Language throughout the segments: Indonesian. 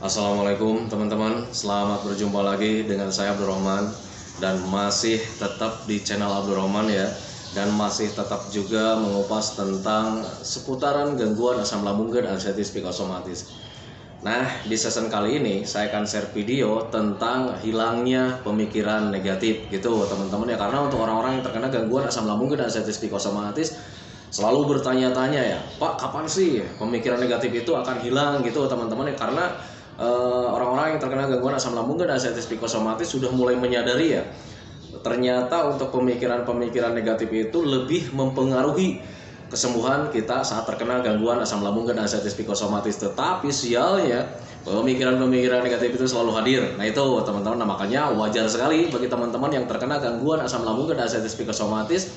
Assalamualaikum teman-teman, selamat berjumpa lagi dengan saya Abdurrahman. Dan masih tetap di channel Abdurrahman ya. Dan masih tetap juga mengupas tentang seputaran gangguan asam lambung dan anxiety psikosomatis. Nah, di season kali ini saya akan share video tentang hilangnya pemikiran negatif gitu teman-teman ya. Karena untuk orang-orang yang terkena gangguan asam lambung dan anxiety psikosomatis selalu bertanya-tanya ya, Pak, kapan sih pemikiran negatif itu akan hilang gitu teman-teman ya. Karena orang-orang yang terkena gangguan asam lambung dan anxiety psikosomatis sudah mulai menyadari ya, ternyata untuk pemikiran-pemikiran negatif itu lebih mempengaruhi kesembuhan kita saat terkena gangguan asam lambung dan anxiety psikosomatis. Tetapi sialnya pemikiran-pemikiran negatif itu selalu hadir. Nah itu teman-teman, nah makanya wajar sekali bagi teman-teman yang terkena gangguan asam lambung dan anxiety psikosomatis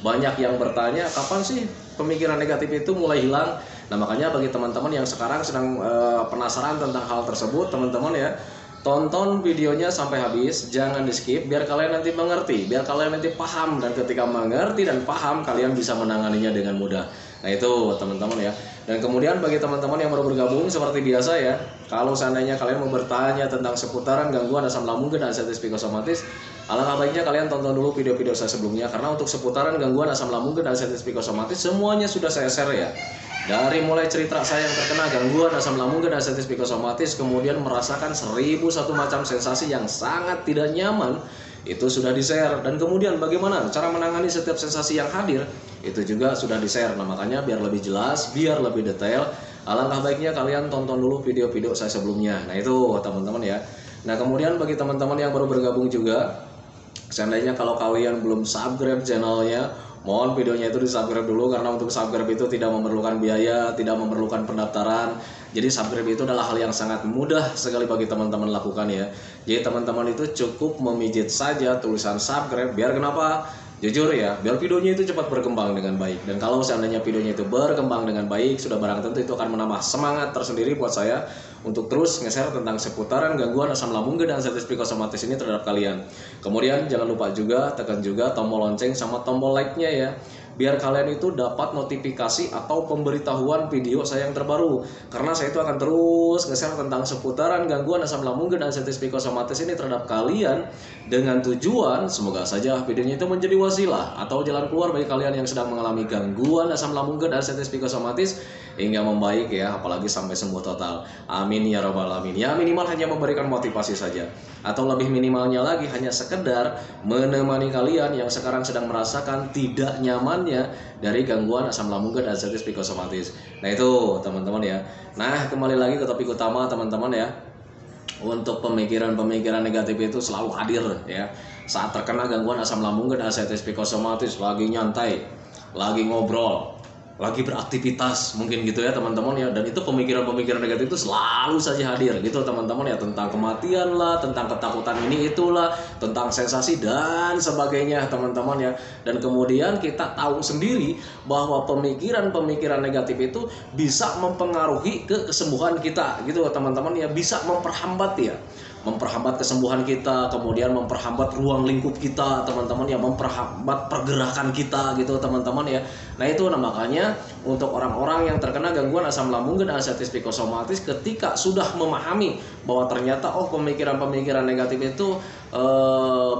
banyak yang bertanya kapan sih pemikiran negatif itu mulai hilang. Nah makanya bagi teman-teman yang sekarang sedang penasaran tentang hal tersebut, teman-teman ya, tonton videonya sampai habis, jangan di skip biar kalian nanti mengerti, biar kalian nanti paham, dan ketika mengerti dan paham kalian bisa menanganinya dengan mudah. Nah itu teman-teman ya. Dan kemudian bagi teman-teman yang baru bergabung seperti biasa ya, kalau seandainya kalian mau bertanya tentang seputaran gangguan asam lambung dan anxiety psikosomatis, alangkah baiknya kalian tonton dulu video-video saya sebelumnya, karena untuk seputaran gangguan asam lambung dan anxiety psikosomatis semuanya sudah saya share ya. Dari mulai cerita saya yang terkena gangguan asam lambung dan anxiety psikosomatis, kemudian merasakan 1001 macam sensasi yang sangat tidak nyaman, itu sudah di-share. Dan kemudian bagaimana cara menangani setiap sensasi yang hadir, itu juga sudah di-share. Nah makanya biar lebih jelas, biar lebih detail, alangkah baiknya kalian tonton dulu video-video saya sebelumnya. Nah itu teman-teman ya. Nah kemudian bagi teman-teman yang baru bergabung juga, seandainya kalau kalian belum subscribe channelnya, mohon videonya itu di subscribe dulu, karena untuk subscribe itu tidak memerlukan biaya, tidak memerlukan pendaftaran. Jadi subscribe itu adalah hal yang sangat mudah sekali bagi teman-teman lakukan ya. Jadi teman-teman itu cukup memijit saja tulisan subscribe. Biar kenapa? Jujur ya, biar videonya itu cepat berkembang dengan baik. Dan kalau seandainya videonya itu berkembang dengan baik, sudah barang tentu itu akan menambah semangat tersendiri buat saya untuk terus nge-share tentang seputaran gangguan asam lambung dan anxiety psikosomatis ini terhadap kalian. Kemudian jangan lupa juga tekan juga tombol lonceng sama tombol like-nya ya, biar kalian itu dapat notifikasi atau pemberitahuan video saya yang terbaru. Karena saya itu akan terus nge-share tentang seputaran gangguan asam lambung dan anxiety psikosomatis ini terhadap kalian, dengan tujuan semoga saja videonya itu menjadi wasilah atau jalan keluar bagi kalian yang sedang mengalami gangguan asam lambung dan anxiety psikosomatis hingga membaik ya, apalagi sampai sembuh total. Amin ya rabbal alamin. Ya minimal hanya memberikan motivasi saja, atau lebih minimalnya lagi hanya sekedar menemani kalian yang sekarang sedang merasakan tidak nyamannya dari gangguan asam lambung dan anxiety psikosomatis. Nah itu teman-teman ya. Nah kembali lagi ke topik utama teman-teman ya. Untuk pemikiran-pemikiran negatif itu selalu hadir ya saat terkena gangguan asam lambung dan anxiety psikosomatis, lagi nyantai, lagi ngobrol, lagi beraktivitas mungkin gitu ya teman-teman ya. Dan itu pemikiran-pemikiran negatif itu selalu saja hadir gitu teman-teman ya, tentang kematian lah, tentang ketakutan ini itulah, tentang sensasi dan sebagainya teman-teman ya. Dan kemudian kita tahu sendiri bahwa pemikiran-pemikiran negatif itu bisa mempengaruhi ke kesembuhan kita gitu teman-teman ya, bisa memperhambat kesembuhan kita, kemudian memperhambat ruang lingkup kita teman-teman ya, memperhambat pergerakan kita gitu teman-teman ya. Nah itu makanya untuk orang-orang yang terkena gangguan asam lambung dan anxiety psikosomatis, ketika sudah memahami bahwa ternyata pemikiran-pemikiran negatif itu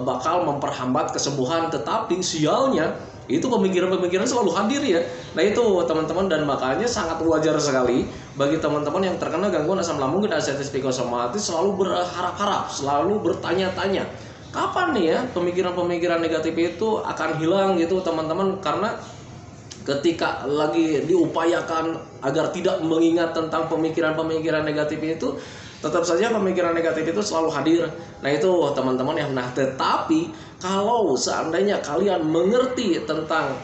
bakal memperhambat kesembuhan, tetapi sialnya itu pemikiran-pemikiran selalu hadir ya. Nah itu teman-teman, dan makanya sangat wajar sekali bagi teman-teman yang terkena gangguan asam lambung dan anxiety psikosomatis selalu berharap-harap, selalu bertanya-tanya, kapan nih ya pemikiran-pemikiran negatif itu akan hilang gitu teman-teman. Karena ketika lagi diupayakan agar tidak mengingat tentang pemikiran-pemikiran negatif itu, tetap saja pemikiran negatif itu selalu hadir. Nah itu teman-teman ya. Nah tetapi kalau seandainya kalian mengerti tentang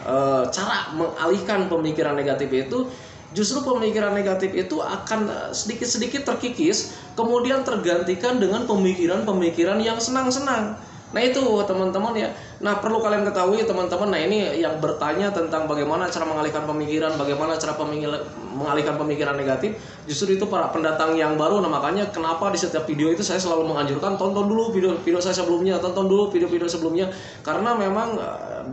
cara mengalihkan pemikiran negatif itu, justru pemikiran negatif itu akan sedikit-sedikit terkikis, kemudian tergantikan dengan pemikiran-pemikiran yang senang-senang. Nah itu teman-teman ya. Nah perlu kalian ketahui teman-teman. Nah ini yang bertanya tentang bagaimana cara mengalihkan pemikiran, bagaimana cara mengalihkan pemikiran negatif, justru itu para pendatang yang baru. Nah makanya kenapa di setiap video itu saya selalu menganjurkan tonton dulu video saya sebelumnya, tonton dulu video-video sebelumnya. Karena memang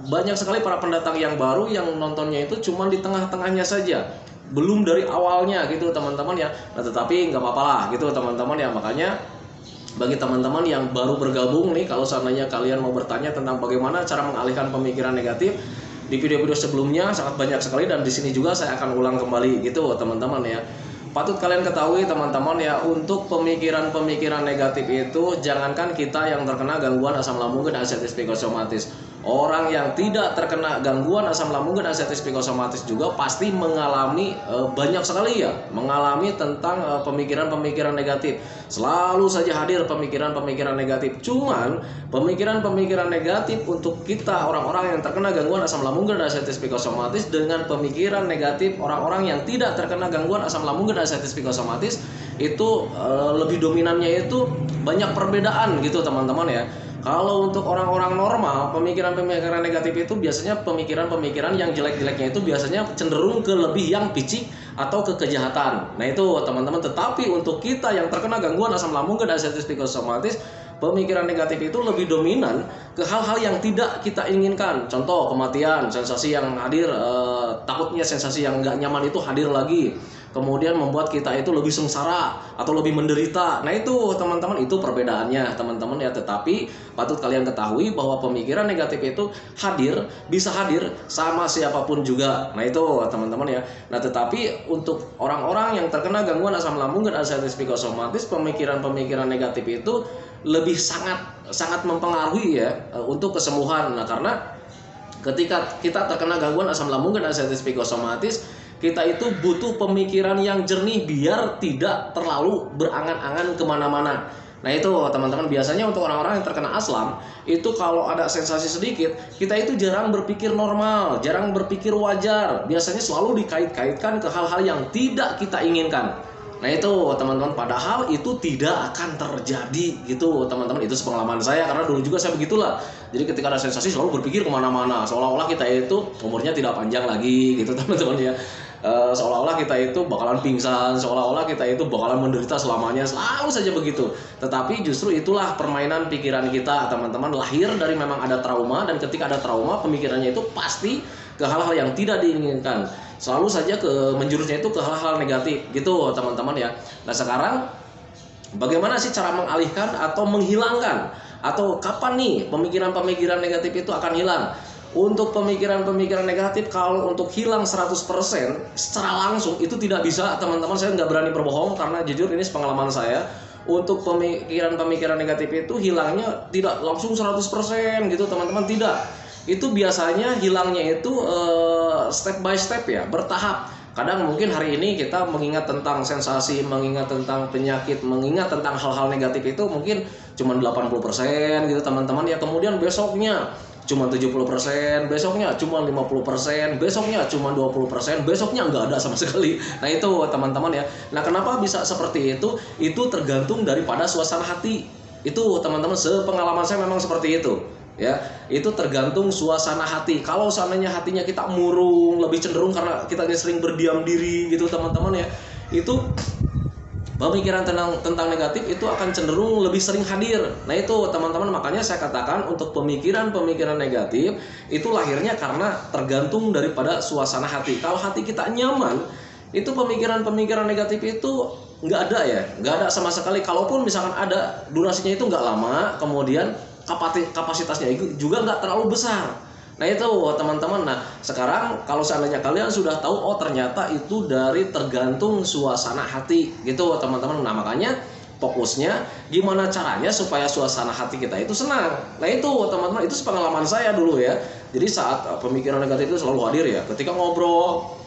banyak sekali para pendatang yang baru yang nontonnya itu cuma di tengah-tengahnya saja, belum dari awalnya gitu teman-teman ya. Nah tetapi nggak apa-apa lah gitu teman-teman ya. Makanya bagi teman-teman yang baru bergabung nih, kalau seandainya kalian mau bertanya tentang bagaimana cara mengalihkan pemikiran negatif, di video-video sebelumnya sangat banyak sekali, dan di sini juga saya akan ulang kembali gitu teman-teman ya. Patut kalian ketahui teman-teman ya, untuk pemikiran-pemikiran negatif itu jangankan kita yang terkena gangguan asam lambung dan anxiety psikosomatis, orang yang tidak terkena gangguan asam lambung dan anxiety psikosomatis juga pasti mengalami banyak sekali ya, mengalami tentang pemikiran-pemikiran negatif. Selalu saja hadir pemikiran-pemikiran negatif. Cuman pemikiran-pemikiran negatif untuk kita orang-orang yang terkena gangguan asam lambung dan anxiety psikosomatis dengan pemikiran negatif orang-orang yang tidak terkena gangguan asam lambung dan anxiety psikosomatis itu lebih dominannya itu banyak perbedaan gitu teman-teman ya. Kalau untuk orang-orang normal, pemikiran-pemikiran negatif itu biasanya pemikiran-pemikiran yang jelek-jeleknya itu biasanya cenderung ke lebih yang picik atau ke kejahatan. Nah itu teman-teman. Tetapi untuk kita yang terkena gangguan asam lambung dan anxiety psikosomatis, pemikiran negatif itu lebih dominan ke hal-hal yang tidak kita inginkan. Contoh kematian, sensasi yang hadir, takutnya sensasi yang nggak nyaman itu hadir lagi. Kemudian membuat kita itu lebih sengsara atau lebih menderita. Nah itu teman-teman, itu perbedaannya teman-teman ya. Tetapi patut kalian ketahui bahwa pemikiran negatif itu hadir, bisa hadir sama siapapun juga. Nah itu teman-teman ya. Nah tetapi untuk orang-orang yang terkena gangguan asam lambung dan anxiety psikosomatis, pemikiran-pemikiran negatif itu lebih sangat mempengaruhi ya untuk kesembuhan. Nah karena ketika kita terkena gangguan asam lambung dan anxiety psikosomatis, kita itu butuh pemikiran yang jernih biar tidak terlalu berangan-angan kemana-mana. Nah itu teman-teman, biasanya untuk orang-orang yang terkena aslam itu kalau ada sensasi sedikit, kita itu jarang berpikir normal, jarang berpikir wajar. Biasanya selalu dikait-kaitkan ke hal-hal yang tidak kita inginkan. Nah itu teman-teman, padahal itu tidak akan terjadi gitu teman-teman. Itu sepengalaman saya, karena dulu juga saya begitulah. Jadi ketika ada sensasi selalu berpikir kemana-mana, seolah-olah kita itu umurnya tidak panjang lagi gitu teman-teman ya. Seolah-olah kita itu bakalan pingsan, seolah-olah kita itu bakalan menderita selamanya, selalu saja begitu. Tetapi justru itulah permainan pikiran kita teman-teman, lahir dari memang ada trauma, dan ketika ada trauma pemikirannya itu pasti ke hal-hal yang tidak diinginkan, selalu saja menjurusnya itu ke hal-hal negatif gitu teman-teman ya. Nah sekarang bagaimana sih cara mengalihkan atau menghilangkan, atau kapan nih pemikiran-pemikiran negatif itu akan hilang? Untuk pemikiran-pemikiran negatif, kalau untuk hilang 100% secara langsung itu tidak bisa teman-teman. Saya nggak berani berbohong karena jujur ini pengalaman saya. Untuk pemikiran-pemikiran negatif itu hilangnya tidak langsung 100% gitu teman-teman, tidak. Itu biasanya hilangnya itu step by step ya, bertahap. Kadang mungkin hari ini kita mengingat tentang sensasi, mengingat tentang penyakit, mengingat tentang hal-hal negatif itu mungkin cuma 80% gitu teman-teman ya. Kemudian besoknya cuma 70%, besoknya cuma 50%, besoknya cuma 20%, besoknya nggak ada sama sekali. Nah itu teman-teman ya. Nah kenapa bisa seperti itu? Itu tergantung daripada suasana hati. Itu teman-teman, sepengalaman saya memang seperti itu. Ya, itu tergantung suasana hati. Kalau seandainya hatinya kita murung, lebih cenderung karena kita sering berdiam diri gitu teman-teman ya, itu pemikiran tentang negatif itu akan cenderung lebih sering hadir. Nah itu teman-teman, makanya saya katakan untuk pemikiran-pemikiran negatif itu lahirnya karena tergantung daripada suasana hati. Kalau hati kita nyaman, itu pemikiran-pemikiran negatif itu nggak ada ya, nggak ada sama sekali. Kalaupun misalkan ada, durasinya itu nggak lama, kemudian kapasitasnya juga nggak terlalu besar. Nah itu teman-teman. Nah sekarang kalau seandainya kalian sudah tahu, oh ternyata itu dari tergantung suasana hati gitu teman-teman. Nah makanya fokusnya gimana caranya supaya suasana hati kita itu senang. Nah itu teman-teman, itu pengalaman saya dulu ya. Jadi saat pemikiran negatif itu selalu hadir ya, ketika ngobrol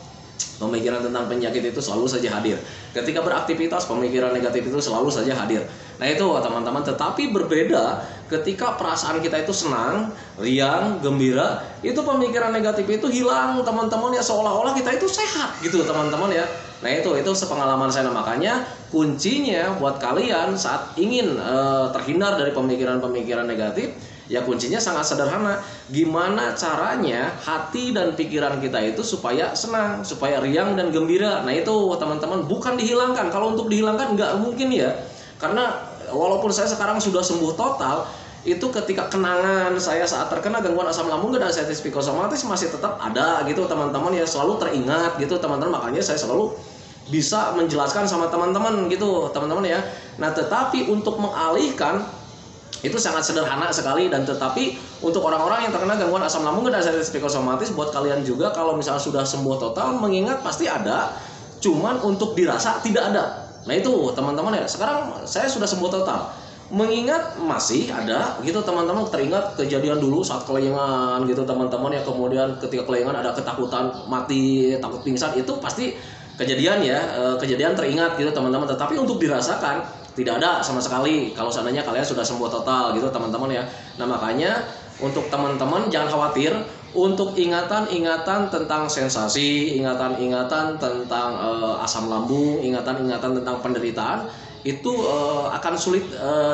pemikiran tentang penyakit itu selalu saja hadir. Ketika beraktivitas, pemikiran negatif itu selalu saja hadir. Nah itu teman-teman. Tetapi berbeda ketika perasaan kita itu senang, riang, gembira, itu pemikiran negatif itu hilang teman-teman ya, seolah-olah kita itu sehat gitu teman-teman ya. Nah itu sepengalaman saya. Nah, makanya kuncinya buat kalian saat ingin terhindar dari pemikiran-pemikiran negatif, ya kuncinya sangat sederhana. Gimana caranya hati dan pikiran kita itu supaya senang, supaya riang dan gembira. Nah itu teman-teman, bukan dihilangkan. Kalau untuk dihilangkan nggak mungkin ya. Karena walaupun saya sekarang sudah sembuh total, itu ketika kenangan saya saat terkena gangguan asam lambung dan anxiety psikosomatis masih tetap ada gitu teman-teman ya, selalu teringat gitu teman-teman. Makanya saya selalu bisa menjelaskan sama teman-teman gitu teman-teman ya. Nah tetapi untuk mengalihkan itu sangat sederhana sekali, dan tetapi untuk orang-orang yang terkena gangguan asam lambung dan anxiety psikosomatis, buat kalian juga kalau misalnya sudah sembuh total, mengingat pasti ada, cuman untuk dirasa tidak ada. Nah itu teman-teman ya, sekarang saya sudah sembuh total, mengingat masih ada gitu teman-teman, teringat kejadian dulu saat kelengan gitu teman-teman ya, kemudian ketika kelengan ada ketakutan mati, takut pingsan, itu pasti kejadian ya, kejadian teringat gitu teman-teman, tetapi untuk dirasakan tidak ada sama sekali kalau seandainya kalian sudah sembuh total gitu teman-teman ya. Nah makanya untuk teman-teman jangan khawatir, untuk ingatan-ingatan tentang sensasi, ingatan-ingatan tentang asam lambung, ingatan-ingatan tentang penderitaan itu akan sulit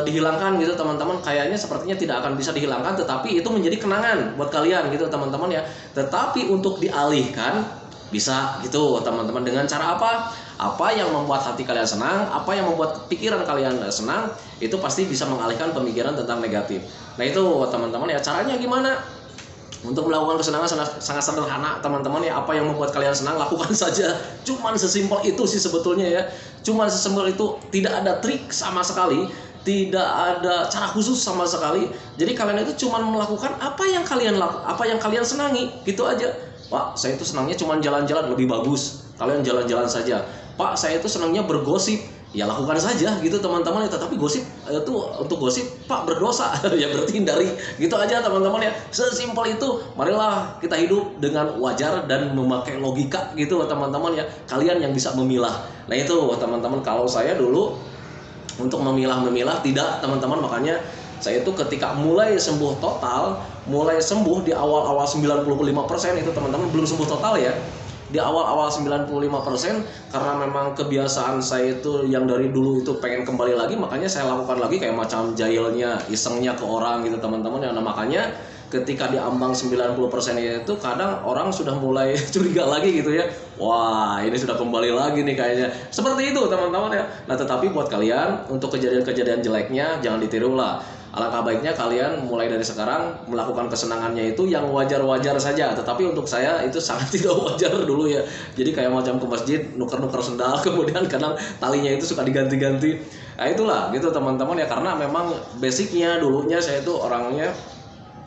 dihilangkan gitu teman-teman. Kayaknya sepertinya tidak akan bisa dihilangkan, tetapi itu menjadi kenangan buat kalian gitu teman-teman ya. Tetapi untuk dialihkan bisa gitu teman-teman, dengan cara apa? Apa yang membuat hati kalian senang, apa yang membuat pikiran kalian senang, itu pasti bisa mengalihkan pemikiran tentang negatif. Nah itu teman-teman ya, caranya gimana? Untuk melakukan kesenangan sangat sederhana teman-teman ya. Apa yang membuat kalian senang, lakukan saja. Cuman sesimpel itu sih sebetulnya ya. Cuman sesimpel itu, tidak ada trik sama sekali, tidak ada cara khusus sama sekali. Jadi kalian itu cuman melakukan apa yang kalian senangi, gitu aja. Pak, saya itu senangnya cuman jalan-jalan, lebih bagus kalian jalan-jalan saja. Pak, saya itu senangnya bergosip, ya lakukan saja gitu teman-teman ya. Tetapi gosip itu, untuk gosip Pak berdosa ya berarti hindari, gitu aja teman-teman ya. Sesimpel itu. Marilah kita hidup dengan wajar dan memakai logika gitu teman-teman ya. Kalian yang bisa memilah. Nah itu teman-teman, kalau saya dulu untuk memilah-memilah tidak teman-teman. Makanya saya itu ketika mulai sembuh total, mulai sembuh di awal-awal 95% itu teman-teman, belum sembuh total ya, di awal-awal 95%, karena memang kebiasaan saya itu yang dari dulu itu pengen kembali lagi, makanya saya lakukan lagi kayak macam jahilnya, isengnya ke orang gitu teman-teman ya. Nah makanya ketika di ambang 90% itu kadang orang sudah mulai curiga lagi gitu ya, wah ini sudah kembali lagi nih kayaknya, seperti itu teman-teman ya. Nah tetapi buat kalian, untuk kejadian-kejadian jeleknya jangan ditiru lah. Alangkah baiknya kalian mulai dari sekarang melakukan kesenangannya itu yang wajar-wajar saja. Tetapi untuk saya itu sangat tidak wajar dulu ya. Jadi kayak macam ke masjid nuker-nuker sendal, kemudian kadang talinya itu suka diganti-ganti. Nah itulah gitu teman-teman ya, karena memang basicnya dulunya saya itu orangnya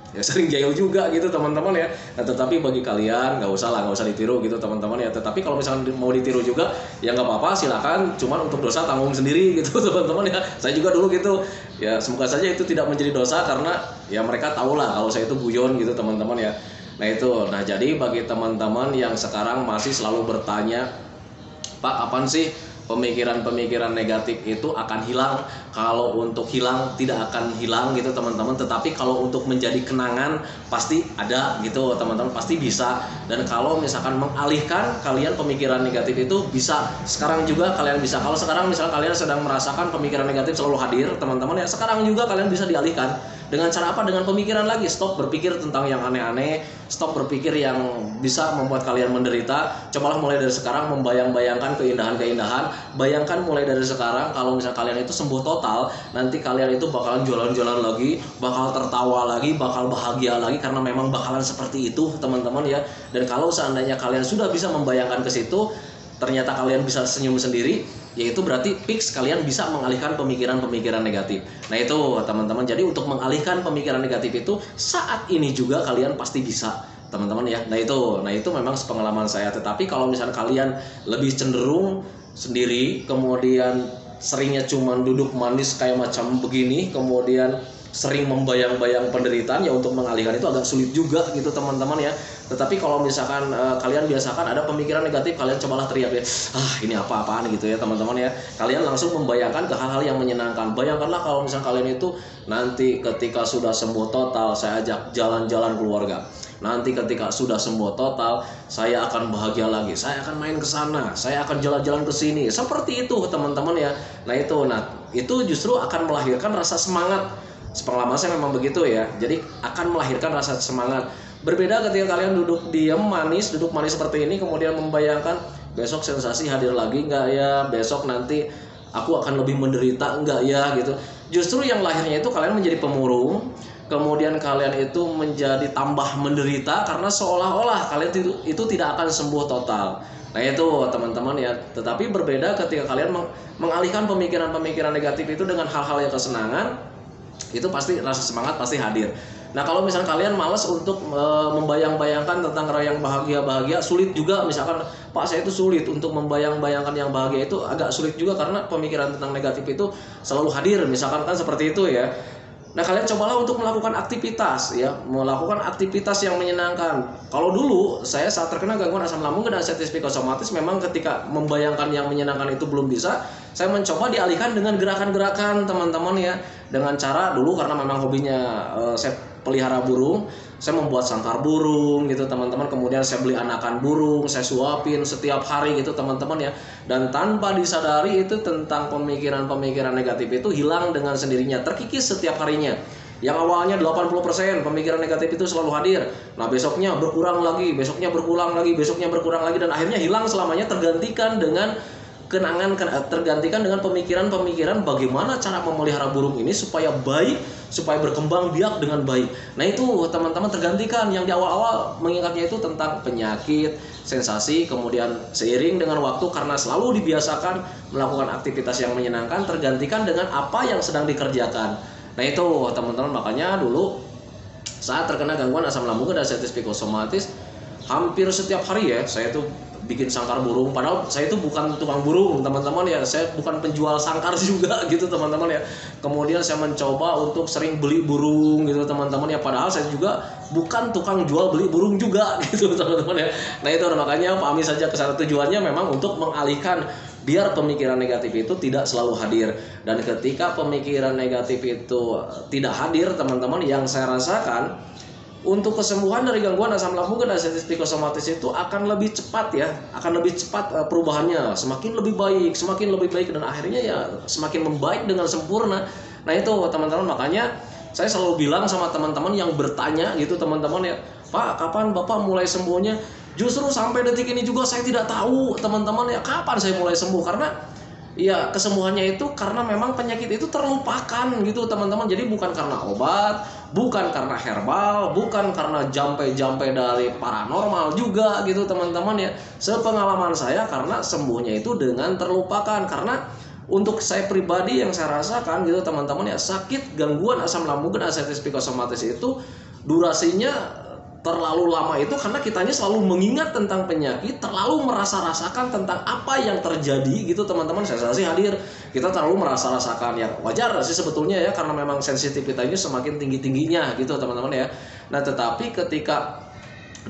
ya sering jahil juga gitu teman-teman ya. Nah tetapi bagi kalian nggak usah ditiru gitu teman-teman ya. Tetapi kalau misalnya mau ditiru juga ya nggak apa-apa, silakan, cuman untuk dosa tanggung sendiri gitu teman-teman ya. Saya juga dulu gitu ya, semoga saja itu tidak menjadi dosa, karena ya mereka tahu lah kalau saya itu guyon gitu teman-teman ya. Nah itu, nah jadi bagi teman-teman yang sekarang masih selalu bertanya, Pak kapan sih pemikiran-pemikiran negatif itu akan hilang? Kalau untuk hilang tidak akan hilang gitu teman-teman, tetapi kalau untuk menjadi kenangan pasti ada gitu teman-teman, pasti bisa. Dan kalau misalkan mengalihkan kalian pemikiran negatif itu bisa, sekarang juga kalian bisa. Kalau sekarang misalnya kalian sedang merasakan pemikiran negatif selalu hadir teman-teman ya, sekarang juga kalian bisa dialihkan. Dengan cara apa? Dengan pemikiran lagi. Stop berpikir tentang yang aneh-aneh, stop berpikir yang bisa membuat kalian menderita. Cobalah mulai dari sekarang membayang-bayangkan keindahan-keindahan. Bayangkan mulai dari sekarang kalau misalnya kalian itu sembuh total, nanti kalian itu bakalan jalan-jalan lagi, bakal tertawa lagi, bakal bahagia lagi, karena memang bakalan seperti itu teman-teman ya. Dan kalau seandainya kalian sudah bisa membayangkan ke situ, ternyata kalian bisa senyum sendiri, yaitu berarti fix kalian bisa mengalihkan pemikiran-pemikiran negatif. Nah itu teman-teman, jadi untuk mengalihkan pemikiran negatif itu saat ini juga kalian pasti bisa teman-teman ya. Nah itu memang sepengalaman saya. Tetapi kalau misalnya kalian lebih cenderung sendiri, kemudian seringnya cuma duduk manis kayak macam begini, kemudian sering membayang-bayang penderitaan, ya untuk mengalihkan itu agak sulit juga gitu teman-teman ya. Tetapi kalau misalkan kalian biasakan ada pemikiran negatif, kalian cobalah teriak ya, ini apa-apaan gitu ya teman-teman ya. Kalian langsung membayangkan ke hal-hal yang menyenangkan. Bayangkanlah kalau misalkan kalian itu nanti ketika sudah sembuh total, saya ajak jalan-jalan keluarga. Nanti ketika sudah sembuh total, saya akan bahagia lagi, saya akan main ke sana, saya akan jalan-jalan ke sini. Seperti itu teman-teman ya. Nah itu justru akan melahirkan rasa semangat. Sepengalaman saya memang begitu ya. Jadi akan melahirkan rasa semangat. Berbeda ketika kalian duduk diam manis, seperti ini, kemudian membayangkan besok sensasi hadir lagi nggak ya, besok nanti aku akan lebih menderita enggak ya gitu. Justru yang lahirnya itu kalian menjadi pemurung, kemudian kalian itu menjadi tambah menderita karena seolah-olah kalian itu tidak akan sembuh total. Nah itu teman-teman ya. Tetapi berbeda ketika kalian mengalihkan pemikiran-pemikiran negatif itu dengan hal-hal yang kesenangan, itu pasti rasa semangat pasti hadir. Nah kalau misalnya kalian malas untuk membayang-bayangkan tentang yang bahagia-bahagia, sulit juga. Misalkan Pak saya itu sulit untuk membayang-bayangkan yang bahagia, itu agak sulit juga karena pemikiran tentang negatif itu selalu hadir. Misalkan kan seperti itu ya. Nah kalian cobalah untuk melakukan aktivitas ya, melakukan aktivitas yang menyenangkan. Kalau dulu saya saat terkena gangguan asam lambung dan anxiety psikosomatis, memang ketika membayangkan yang menyenangkan itu belum bisa, saya mencoba dialihkan dengan gerakan-gerakan teman-teman ya. Dengan cara dulu karena memang hobinya saya pelihara burung, saya membuat sangkar burung gitu teman-teman. Kemudian saya beli anakan burung, saya suapin setiap hari gitu teman-teman ya. Dan tanpa disadari itu tentang pemikiran-pemikiran negatif itu hilang dengan sendirinya, terkikis setiap harinya. Yang awalnya 80% pemikiran negatif itu selalu hadir. Nah besoknya berkurang lagi, besoknya berkurang lagi, besoknya berkurang lagi, dan akhirnya hilang selamanya, tergantikan dengan kenangan, tergantikan dengan pemikiran-pemikiran bagaimana cara memelihara burung ini supaya baik, supaya berkembang biak dengan baik. Nah itu teman-teman tergantikan. Yang di awal-awal mengingatnya itu tentang penyakit, sensasi, kemudian seiring dengan waktu karena selalu dibiasakan melakukan aktivitas yang menyenangkan, tergantikan dengan apa yang sedang dikerjakan. Nah itu teman-teman, makanya dulu saat terkena gangguan asam lambung dan anxiety psikosomatis, hampir setiap hari ya saya tuh bikin sangkar burung. Padahal saya itu bukan tukang burung teman-teman ya, saya bukan penjual sangkar juga gitu teman-teman ya. Kemudian saya mencoba untuk sering beli burung gitu teman-teman ya, padahal saya juga bukan tukang jual beli burung juga gitu teman-teman ya. Nah itu makanya pahami saja kesana, tujuannya memang untuk mengalihkan biar pemikiran negatif itu tidak selalu hadir. Dan ketika pemikiran negatif itu tidak hadir teman-teman, yang saya rasakan untuk kesembuhan dari gangguan asam lambung dan anxiety psikosomatis itu akan lebih cepat ya, akan lebih cepat perubahannya, semakin lebih baik, dan akhirnya ya semakin membaik dengan sempurna. Nah itu teman-teman, makanya saya selalu bilang sama teman-teman yang bertanya gitu teman-teman ya, Pak kapan Bapak mulai sembuhnya? Justru sampai detik ini juga saya tidak tahu teman-teman ya kapan saya mulai sembuh, karena ya kesembuhannya itu karena memang penyakit itu terlupakan gitu teman-teman. Jadi bukan karena obat, bukan karena herbal, bukan karena jampe-jampe dari paranormal juga gitu teman-teman ya. Sepengalaman saya karena sembuhnya itu dengan terlupakan. Karena untuk saya pribadi yang saya rasakan gitu teman-teman ya, sakit gangguan asam lambung dan anxiety psikosomatis itu durasinya terlalu lama itu karena kitanya selalu mengingat tentang penyakit, terlalu merasa-rasakan tentang apa yang terjadi gitu teman-teman. Sensasi hadir, kita terlalu merasa-rasakan, yang wajar sih sebetulnya ya, karena memang sensitif kita ini semakin tinggi-tingginya gitu teman-teman ya. Nah tetapi ketika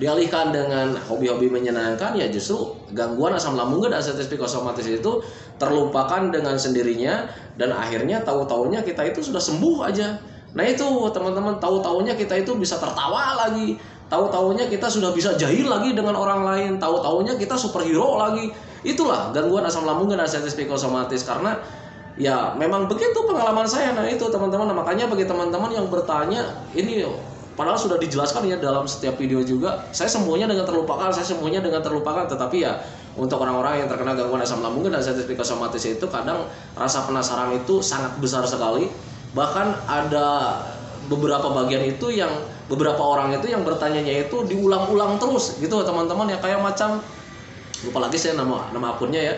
dialihkan dengan hobi-hobi menyenangkan, ya justru gangguan asam lambung dan anxiety psikosomatis itu terlupakan dengan sendirinya, dan akhirnya tahu-taunya kita itu sudah sembuh aja. Nah itu teman-teman, tahu-taunya kita itu bisa tertawa lagi, tahu-taunya kita sudah bisa jahil lagi dengan orang lain, tahu-taunya kita superhero lagi. Itulah gangguan asam lambung dan anxiety psikosomatis, karena ya memang begitu pengalaman saya. Nah itu teman-teman, makanya bagi teman-teman yang bertanya ini, padahal sudah dijelaskan ya dalam setiap video juga, saya sembuhnya dengan terlupakan, tetapi ya untuk orang-orang yang terkena gangguan asam lambung dan anxiety psikosomatis itu kadang rasa penasaran itu sangat besar sekali. Bahkan ada beberapa bagian itu yang beberapa orang itu yang bertanyanya itu diulang-ulang terus gitu teman-teman ya, kayak macam lupa lagi saya nama akunnya ya.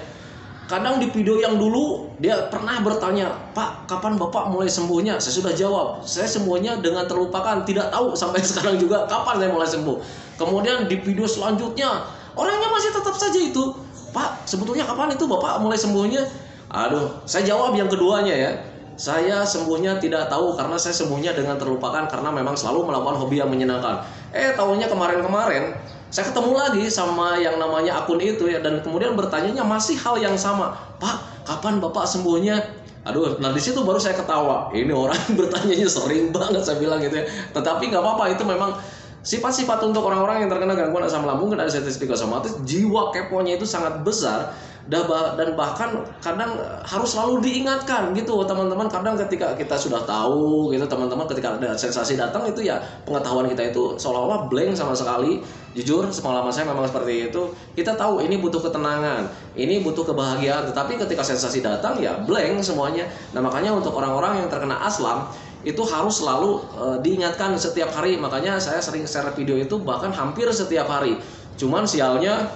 Kadang di video yang dulu dia pernah bertanya, Pak kapan Bapak mulai sembuhnya? Saya sudah jawab, saya sembuhnya dengan terlupakan, tidak tahu sampai sekarang juga kapan saya mulai sembuh. Kemudian di video selanjutnya orangnya masih tetap saja itu, Pak sebetulnya kapan itu Bapak mulai sembuhnya? Aduh, saya jawab yang keduanya ya, saya sembuhnya tidak tahu karena saya sembuhnya dengan terlupakan karena memang selalu melakukan hobi yang menyenangkan. Tahunya kemarin-kemarin saya ketemu lagi sama yang namanya akun itu ya, dan kemudian bertanyanya masih hal yang sama, Pak kapan Bapak sembuhnya? Aduh, nah di situ baru saya ketawa. Ini orang bertanyanya sering banget, saya bilang gitu ya. Tetapi nggak apa-apa, itu memang sifat-sifat untuk orang-orang yang terkena gangguan asam lambung dan anxiety psikosomatis. Jiwa keponya itu sangat besar, dan bahkan kadang harus selalu diingatkan gitu teman-teman. Kadang ketika kita sudah tahu gitu teman-teman, ketika ada sensasi datang itu ya pengetahuan kita itu seolah-olah blank sama sekali. Jujur sepengalaman saya memang seperti itu. Kita tahu ini butuh ketenangan, ini butuh kebahagiaan, tetapi ketika sensasi datang ya blank semuanya. Nah makanya untuk orang-orang yang terkena aslam itu harus selalu diingatkan setiap hari. Makanya saya sering share video itu bahkan hampir setiap hari. Cuman sialnya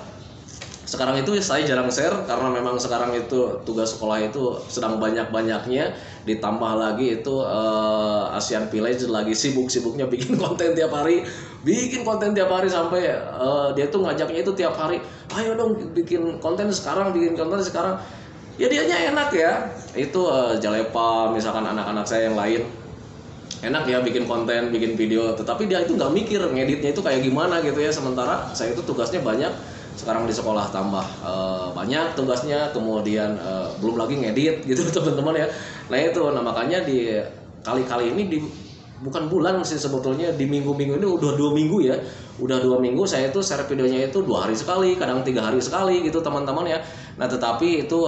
sekarang itu saya jarang share karena memang sekarang itu tugas sekolah itu sedang banyak-banyaknya, ditambah lagi itu Asian Village lagi sibuk-sibuknya bikin konten tiap hari, sampai dia tuh ngajaknya itu tiap hari, ayo dong bikin konten sekarang, ya dianya enak ya itu Jalepa misalkan anak-anak saya yang lain enak ya bikin konten, bikin video, tetapi dia itu nggak mikir ngeditnya itu kayak gimana gitu ya. Sementara saya itu tugasnya banyak, sekarang di sekolah tambah banyak tugasnya, kemudian belum lagi ngedit gitu teman-teman ya. Nah itu, nah makanya di kali-kali ini bukan bulan sih sebetulnya, di minggu-minggu ini udah 2 minggu ya, udah 2 minggu saya itu share videonya itu 2 hari sekali, kadang 3 hari sekali gitu teman-teman ya. Nah tetapi itu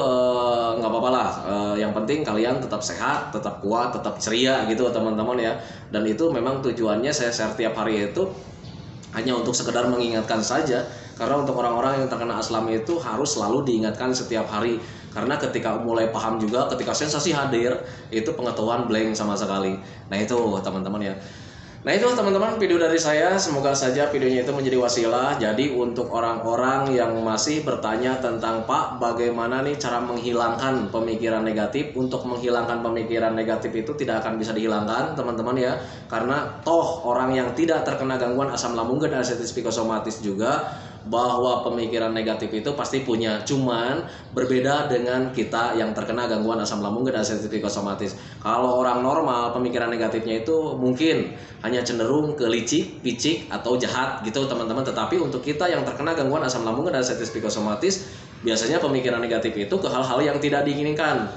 nggak apa-apa lah, yang penting kalian tetap sehat, tetap kuat, tetap ceria gitu teman-teman ya. Dan itu memang tujuannya saya share tiap hari itu hanya untuk sekedar mengingatkan saja, karena untuk orang-orang yang terkena aslam itu harus selalu diingatkan setiap hari, karena ketika mulai paham juga, ketika sensasi hadir itu pengetahuan blank sama sekali. Nah itu teman-teman ya. Nah itu teman-teman video dari saya, semoga saja videonya itu menjadi wasilah. Jadi untuk orang-orang yang masih bertanya tentang Pak bagaimana nih cara menghilangkan pemikiran negatif, untuk menghilangkan pemikiran negatif itu tidak akan bisa dihilangkan teman-teman ya, karena toh orang yang tidak terkena gangguan asam lambung dan artritis psikosomatis juga bahwa pemikiran negatif itu pasti punya, cuman berbeda dengan kita yang terkena gangguan asam lambung dan artritis psikosomatis. Kalau orang normal pemikiran negatifnya itu mungkin hanya cenderung ke licik, picik atau jahat gitu teman-teman, tetapi untuk kita yang terkena gangguan asam lambung dan artritis psikosomatis biasanya pemikiran negatif itu ke hal-hal yang tidak diinginkan,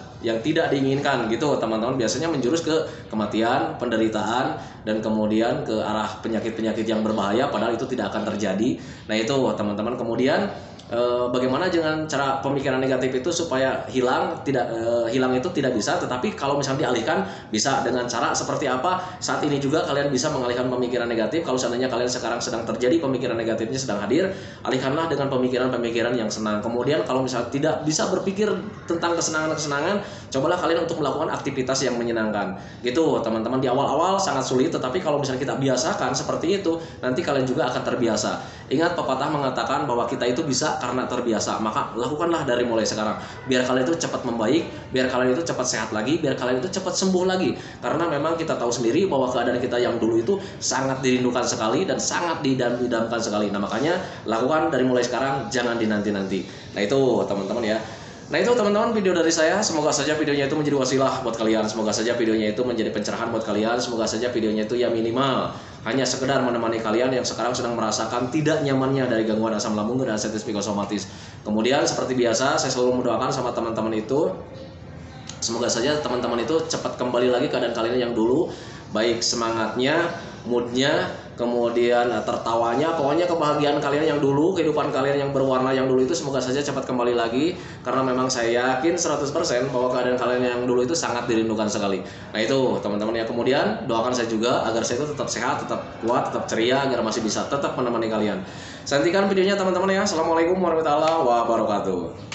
gitu teman-teman, biasanya menjurus ke kematian, penderitaan, dan kemudian ke arah penyakit-penyakit yang berbahaya, padahal itu tidak akan terjadi. Nah itu teman-teman, kemudian bagaimana dengan cara pemikiran negatif itu supaya hilang? Hilang itu tidak bisa, tetapi kalau misalnya dialihkan bisa. Dengan cara seperti apa? Saat ini juga kalian bisa mengalihkan pemikiran negatif. Kalau seandainya kalian sekarang sedang terjadi pemikiran negatifnya sedang hadir, alihkanlah dengan pemikiran-pemikiran yang senang. Kemudian kalau misalnya tidak bisa berpikir tentang kesenangan-kesenangan, cobalah kalian untuk melakukan aktivitas yang menyenangkan gitu teman-teman. Di awal-awal sangat sulit, tetapi kalau misalnya kita biasakan seperti itu, nanti kalian juga akan terbiasa. Ingat pepatah mengatakan bahwa kita itu bisa karena terbiasa, maka lakukanlah dari mulai sekarang, biar kalian itu cepat membaik, biar kalian itu cepat sehat lagi, biar kalian itu cepat sembuh lagi. Karena memang kita tahu sendiri bahwa keadaan kita yang dulu itu sangat dirindukan sekali dan sangat didamkan sekali. Nah makanya lakukan dari mulai sekarang, jangan dinanti-nanti. Nah itu teman-teman ya. Nah itu teman-teman video dari saya, semoga saja videonya itu menjadi wasilah buat kalian, semoga saja videonya itu menjadi pencerahan buat kalian, semoga saja videonya itu ya minimal hanya sekedar menemani kalian yang sekarang sedang merasakan tidak nyamannya dari gangguan asam lambung dan artritis psikosomatis. Kemudian seperti biasa saya selalu mendoakan sama teman-teman itu, semoga saja teman-teman itu cepat kembali lagi keadaan kalian yang dulu, baik semangatnya, moodnya, kemudian tertawanya, pokoknya kebahagiaan kalian yang dulu, kehidupan kalian yang berwarna yang dulu itu semoga saja cepat kembali lagi. Karena memang saya yakin 100% bahwa keadaan kalian yang dulu itu sangat dirindukan sekali. Nah itu teman-teman ya, kemudian doakan saya juga agar saya itu tetap sehat, tetap kuat, tetap ceria, agar masih bisa tetap menemani kalian. Saya hentikan videonya teman-teman ya. Assalamualaikum warahmatullahi wabarakatuh.